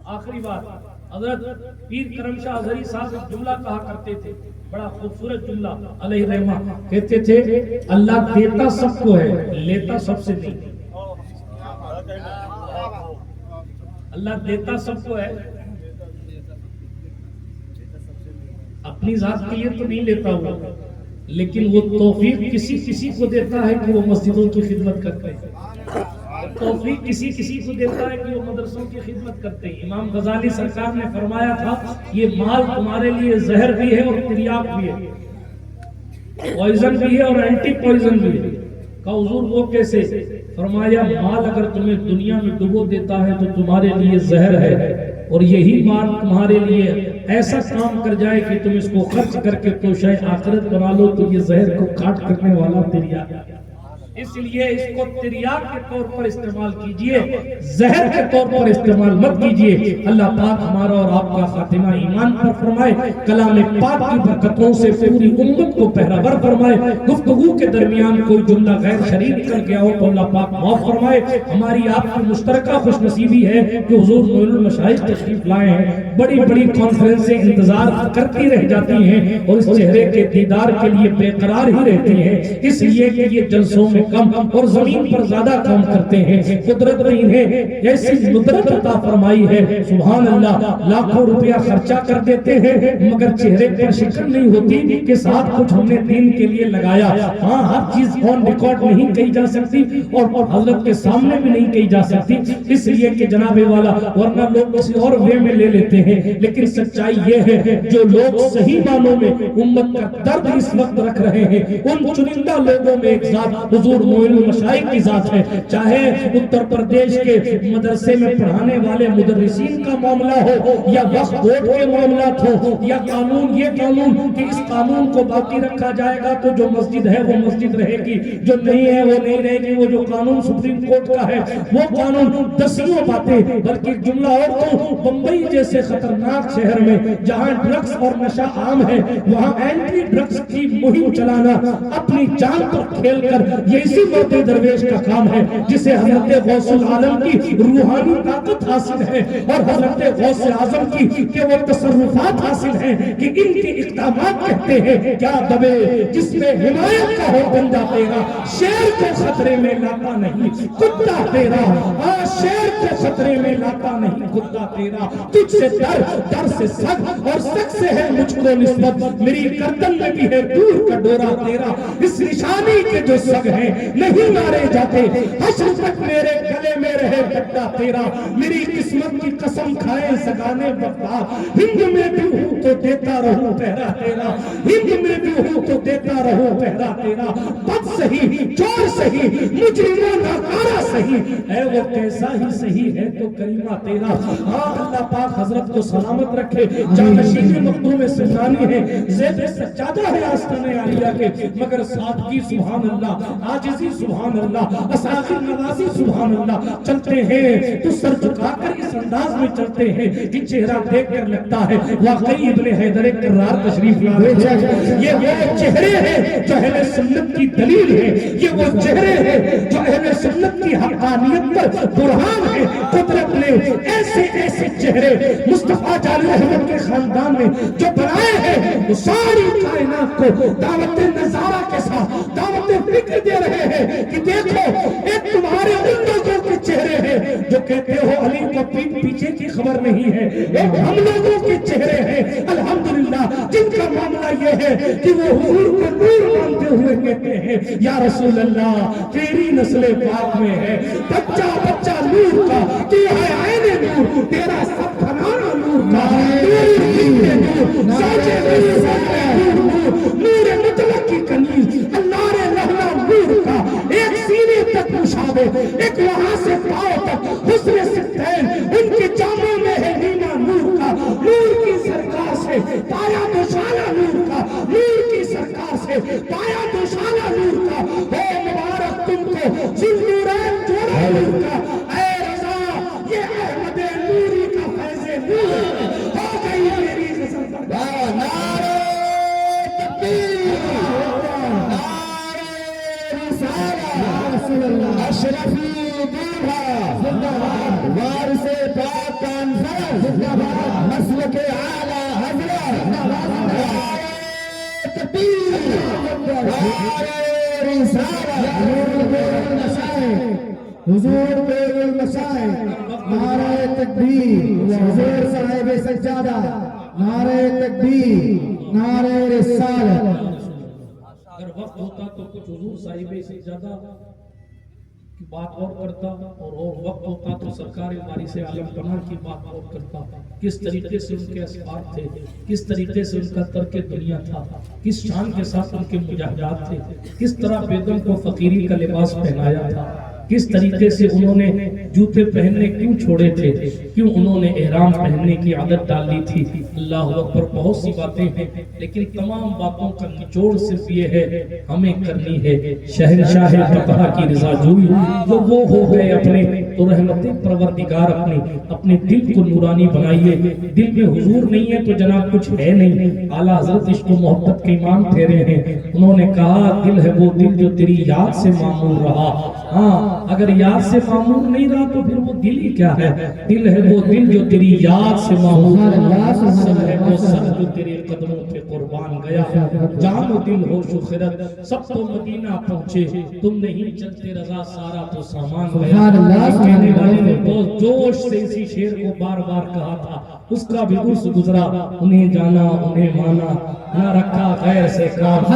آخری بات، حضرت پیر کرم شاہ ازہری صاحب ایک جملہ کہا کرتے تھے، بڑا خوبصورت جملہ علیہ رحمہ، کہتے تھے اللہ دیتا سب کو ہے لیتا سب سے نہیں۔ اللہ دیتا سب کو ہے، اپنی ذات کے لیے تو نہیں لیتا ہوا، لیکن وہ توفیق کسی کو دیتا ہے کہ وہ مسجدوں کی خدمت کرتے ہیں، توفیق کسی کو دیتا ہے کہ وہ مدرسوں کی خدمت کرتے ہیں۔ امام غزالی سرکار نے فرمایا تھا یہ مال تمہارے لیے زہر بھی ہے اور تریاق بھی ہے، پوائزن بھی ہے اور اینٹی پوائزن بھی ہے۔ کہا حضور وہ کیسے؟ فرمایا مال اگر تمہیں دنیا میں ڈبو دیتا ہے تو تمہارے لیے زہر ہے، اور یہی مال تمہارے لیے ایسا کام کر جائے کہ تم اس کو خرچ کر کے تو شاید آخرت بنا لو تو یہ زہر کو کاٹ کرنے والا تریاق ہے۔ اس لیے اس کو تریاق کے طور پر استعمال کیجئے، زہر کے طور پر استعمال مت کیجئے۔ اللہ پاک ہمارا اور آپ کا خاتمہ ایمان پر فرمائے، کلام پاک کی برکتوں سے پوری امت کو پہراور فرمائے۔ گفتگو کے درمیان کوئی جملہ غیر شرعی نکل گیا ہو تو اللہ پاک معاف فرمائے۔ ہماری آپ کی مشترکہ خوش نصیبی ہے کہ حضور معین المشائخ تشریف لائے ہیں، بڑی بڑی کانفرنسیں انتظار کرتی رہ جاتی ہیں اور اس چہرے کے دیدار کے لیے بے قرار ہی رہتی ہیں، اس لیے کہ یہ جلسوں میں کم اور زمین پر زیادہ کام کرتے ہیں۔ قدرت نے انہیں ایسی ندرت عطا فرمائی ہے، سبحان اللہ، لاکھوں روپیہ خرچہ کر دیتے ہیں مگر چہرے پر شکن نہیں ہوتی کہ ساتھ کچھ ہم نے دین کے لیے لگایا۔ ہاں ہر چیز آن ریکارڈ نہیں کہی جا سکتی اور حضرت کے سامنے بھی نہیں کہی جا سکتی، اس لیے کہ جناب والا ورنہ لوگ کسی اور وے میں لے لیتے ہیں، لیکن سچائی یہ ہے جو لوگ صحیح معنوں میں امت کا درد اس وقت رکھ رہے ہیں ان چنندہ لوگوں میں ایک ذات حضور معین المشائخ کی ذات ہے۔ چاہے اتر پردیش کے مدرسے میں پڑھانے والے مدرسین کا معاملہ ہو یا وقف بورڈ کے معاملات ہو یا قانون یہ قانون کہ اس قانون کو باقی رکھا جائے گا تو جو مسجد ہے وہ مسجد رہے گی، جو نہیں ہے وہ نہیں رہے گی، وہ جو قانون سپریم کورٹ کا ہے وہ قانون دسیوں باتیں، بلکہ جملہ اور تو بمبئی جیسے خطرناک شہر میں جہاں ڈرگس اور نشہ عام ہے وہاں اینٹی ڈرگس کی مہم چلانا اپنی جان پر کھیل کر یہ اسی موتی درویش کا کام ہے جسے حضرت غوث العالم کی روحانی طاقت حاصل ہے اور حضرت غوث اعظم کی کہ وہ تصرفات حاصل ہیں کہ ان کی اقدامات کہتے ہیں کیا دبے جس میں حمایت کا ہو بندہ تیرا، شیر کو خطرے میں لاتا نہیں کتا تیرا، شیر کو خطرے میں لاتا نہیں کتا تیرا، تجھ سے در سے سگ اور سگ سے ہے مجھ کو نسبت، میری گردن میں بھی ہے دور کا ڈورا تیرا، اس نشانی کے جو سگ ہیں نہیں مارے جاتے، حشر تک میرے گلے میں رہے بٹا تیرا، میری قسمت کی قسم کھائے سگانے وفا، ہند میں بھی ہوں تو دیتا رہوں پہرا تیرا، ہند میں بھی ہوں تو دیتا رہوں پہرا تیرا، بد سہی چور سہی مجرمہ ناکارہ سہی اے وہ کیسا ہی سہی ہے تو کریمہ تیرا۔ ہاں اللہ پاک حضرت کو سلامت رکھے، جانشین مخدوم سمنانی ہے، زیب سجادہ ہے آستانِ عالیہ کے، مگر سادگی سبحان اللہ، عاجزی سبحان اللہ، اساغر نوازی سبحان اللہ، چلتے ہیں تو سر جھکا کر اس انداز میں چلتے ہیں کہ چہرہ دیکھ کر لگتا ہے واقعی ابن حیدر کرار تشریف لائے ہیں۔ یہ وہ چہرے ہیں جو اہل سنت کی دلیل ہے، یہ وہ چہرے ہیں جو اہل سنت کی حقانیت پر برہان ہے۔ قدرت نے ایسے ایسے چہرے مصطفیٰ جعلی احمد کے خاندان میں جو بنائے ہیں وہ ساری کائنات کو دعوت نظارہ کے ساتھ دعوت فکر دے رہے ہیں کہ دیکھو ایک تمہارے ان لوگوں کے چہرے ہیں جو کہتے ہو علی کو پیچھے کی خبر نہیں ہے، ایک ہم لوگوں کے چہرے ہیں الحمدللہ جن کا معاملہ یہ ہیں کہ وہ حضور کو نور مانتے ہوئے کہتے ہیں یا رسول اللہ تیری نسل پاک میں ہے بچہ بچہ نور کا تو ہے عین نور تیرا سب گھرانہ نور کا نور مطلق کی کنیز اللہ نے لہلا نور کا ایک سینے تک مشابہ ایک وہاں سے پاؤں تک حسن ستین ان کے جاموں میں ہے نینا نور کا نور کی سرکار سے پایا دوشالہ نور کا نور کی سرکار سے پایا دوشالہ نور کا اے مبارک تم کو ذوالنورین جوڑا نور کا اے رضا یہ احمد نوری کا فیض نور ہو گئی میری غزل پر نعرہ تکبیر نعرہ رسالہ اشرفی وارث پاک کا انصار مسلک اعلی حضرت تکبیر حضور بیر المسائل نعرہ تکبیر حضور صاحب سجادہ نعرہ تکبیر نعرہ رسالت اگر وقت ہوتا تو کچھ حضور صاحب سے زیادہ کی بات اور کرتا اور وقت ہوتا تو سرکار وارث عالم پناہ کی بات اور کرتا کس طریقے سے ان کے اسباب تھے کس طریقے سے ان کا ترک دنیا تھا کس شان کے ساتھ ان کے مجاہدات تھے کس طرح بیگم کو فقیری کا لباس پہنایا تھا کس طریقے سے انہوں نے جوتے پہننے کیوں چھوڑے تھے کیوں انہوں نے احرام پہننے کی عادت ڈالی تھی اللہ اکبر بہت سی باتیں ہیں لیکن تمام باتوں کا نچوڑ صرف یہ ہے ہمیں کرنی ہے شہنشاہ فتح کی رضا جوئی جو وہ ہو گئے اپنے تو رحمت پروردگار اپنے دل کو نورانی بنائیے دل میں حضور نہیں ہے تو جناب کچھ ہے نہیں اعلیٰ حضرت عشق و محبت کے امام ٹھہرے ہیں انہوں نے کہا دل ہے وہ دل جو تیری یاد سے معمور رہا ہاں اگر یاد سے معمور نہیں رہا تو پھر وہ دل ہی کیا ہے دل ہے وہ دل جو تیری یاد سے معمور رہا سر ہے وہ سر جو تیرے قدموں پہ قربان گیا جان و دل ہوش و خرد سب تو مدینہ پہنچے تم نہیں چلتے رضا سارا تو سامان گیا کہنے والے نے بہت جوش سے اسی شعر کو بار بار کہا تھا اس کا بھی عرص گزرا انہیں جانا انہیں مانا نہ رکھا غیر سے کام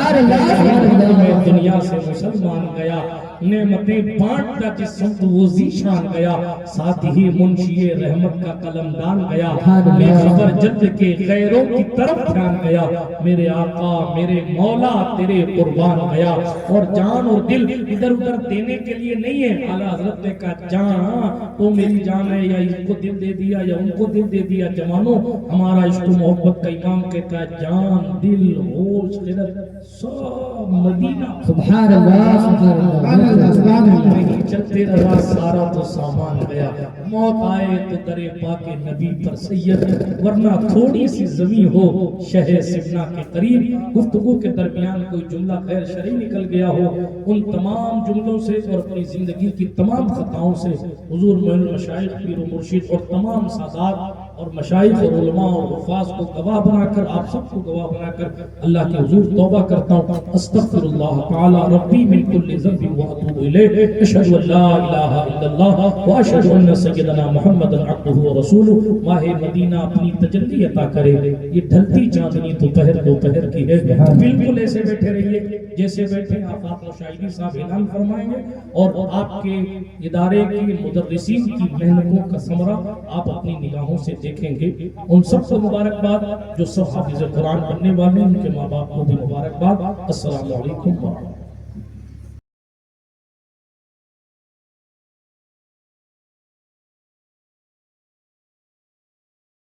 دنیا سے مسلمان گیا نعمتیں بانٹتا جس سمت وہ ذیشان گیا ساتھ ہی منشی رحمت کا قلم دان گیا بے خبر جد کے غیروں کی طرف دھیان گیا میرے آقا میرے مولا تیرے قربان گیا اور جان اور دل ادھر ادھر دینے کے لیے نہیں ہے اعلیٰ حضرت نے کہا جان تو میری جان ہے یا ان کو دل دے دیا یا ان کو دل دے دیا جوانوں ہمارا عشق و محبت کا امام کہتا ہے جان دل ہوش خرد سب مدینہ سبحان اللہ سبحان اللہ نہیں چلتے رہا سارا تو سامان گیا موت آئے تو درے پاک نبی پر سید ورنہ تھوڑی سی زمین ہو شہر سبنا کے قریب گفتگو کے درمیان کوئی جملہ غیر شرعی نکل گیا ہو ان تمام جملوں سے اور اپنی زندگی کی تمام خطاؤں سے حضور معین مشائخ پیر و مرشد اور تمام سادات اور مشائخ اور علماء اور حفاظ کو گواہ بنا کر آپ سب کو گواہ بنا کر اللہ کے حضور توبہ کرتا ہوں استغفر اللہ تعالی ربی من کل ذنب واتوب الیہ اشہد ان لا الہ الا اللہ واشہد ان سیدنا محمد عبدہ ورسولہ ماہ مدینہ اپنی تجلی عطا کرے یہ ڈھلتی چاندنی دوپہر کی ہے بالکل ایسے بیٹھے رہیے جیسے بیٹھے آفاق مشاہدی صاحب اعلان فرمائیں گے اور آپ کے ادارے کی مدرسین کی محنتوں کا ثمرہ آپ اپنی نگاہوں سے دیکھیں گے ان سب کو مبارکباد جو سب حافظ قرآن بننے والے ان کے ماں باپ کو بھی مبارکباد السلام علیکم ورحمۃ اللہ